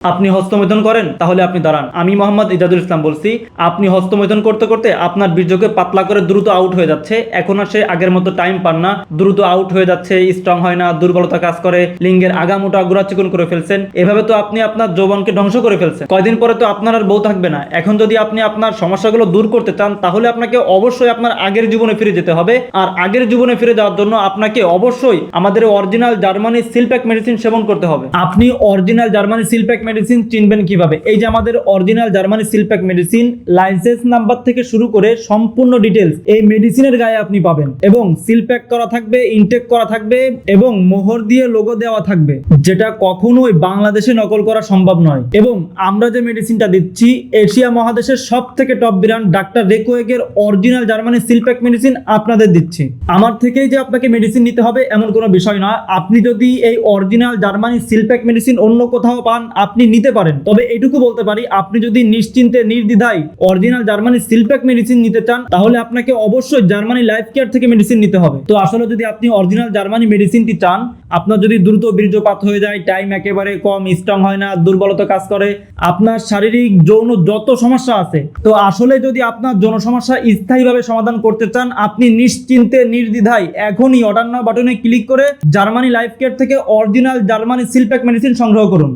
আপনি হস্তমৈথুন করেন, তাহলে আপনি দাঁড়ান। আমি মোহাম্মদ ইজাদুল ইসলাম বলছি। আপনি হস্তমৈথুন করতে করতে আপনার বীর্যকে পাতলা করে দ্রুত আউট হয়ে যাচ্ছে। এখন আর সে আগের মতো টাইম পান না, দ্রুত আউট হয়ে যাচ্ছে, স্ট্রং হয় না, দুর্বলতা কাজ করে, লিঙ্গের আগামোটা গুড়া চিকন করে ফেলছেন। এভাবে তো আপনি আপনার যৌবনকে ধ্বংস করে ফেলছেন। কয়দিন পরে তো আপনার আর বউ থাকবে না। এখন যদি আপনি আপনার সমস্যাগুলো দূর করতে চান, তাহলে আপনাকে অবশ্যই আপনার আগের জীবনে ফিরে যেতে হবে। আর আগের জীবনে ফিরে যাওয়ার জন্য আপনাকে অবশ্যই আমাদের অরিজিনাল জার্মানি সিলপ্যাক মেডিসিন সেবন করতে হবে। আপনি অরিজিনাল জার্মানি সিলপ্যাক মেডিসিন চিনবেন কিভাবে? এই যে আমাদের original Germany seal pack medicine, licence number থেকে শুরু করে সম্পূর্ণ ডিটেলস এই মেডিসিনের গায়ে আপনি পাবেন, এবং সিলপ্যাক করা থাকবে, ইনটেক করা থাকবে, এবং মোহর দিয়ে লোগো দেওয়া থাকবে, যেটা কখনোই বাংলাদেশে নকল করা সম্ভব নয়। এবং আমরা যে মেডিসিনটা দিচ্ছি, এশিয়া মহাদেশের সব থেকে টপ ব্র্যান্ড ডাক্তার রেকোয়েগের অরিজিনাল জার্মানি সিলপ্যাক মেডিসিন আপনাদের দিচ্ছি। আমার থেকেই যে আপনাকে মেডিসিন নিতে হবে এমন কোনো বিষয় না। আপনি যদি এই অরিজিনাল জার্মানি সিলপ্যাক মেডিসিন অন্য কোথাও পান, আপনি নিতে পারেন। তবে এটুকু বলতে পারি, আপনি যদি নিশ্চিন্তে নির্দ্বিধায় অরিজিনাল জার্মানি সিলপ্যাক মেডিসিন নিতে চান, তাহলে আপনাকে অবশ্যই জার্মানি লাইফ কেয়ার থেকে মেডিসিন নিতে হবে। তো আসলে যদি আপনি অরিজিনাল জার্মানি মেডিসিনটি চান, আপনার যদি দ্রুত বীর্যপাত হয়ে যায়, টাইম একেবারে কম, স্ট্রং হয় না, দুর্বলতা কাজ করে, আপনার শারীরিক যৌন যত সমস্যা আছে, তো আসলে যদি আপনার যৌন সমস্যা স্থায়ীভাবে সমাধান করতে চান, আপনি নিশ্চিন্তে নির্দ্বিধায় এখনই অর্ডার নাও বাটনে ক্লিক করে জার্মানি লাইফ কেয়ার থেকে অরিজিনাল জার্মানি সিলপ্যাক মেডিসিন সংগ্রহ করুন।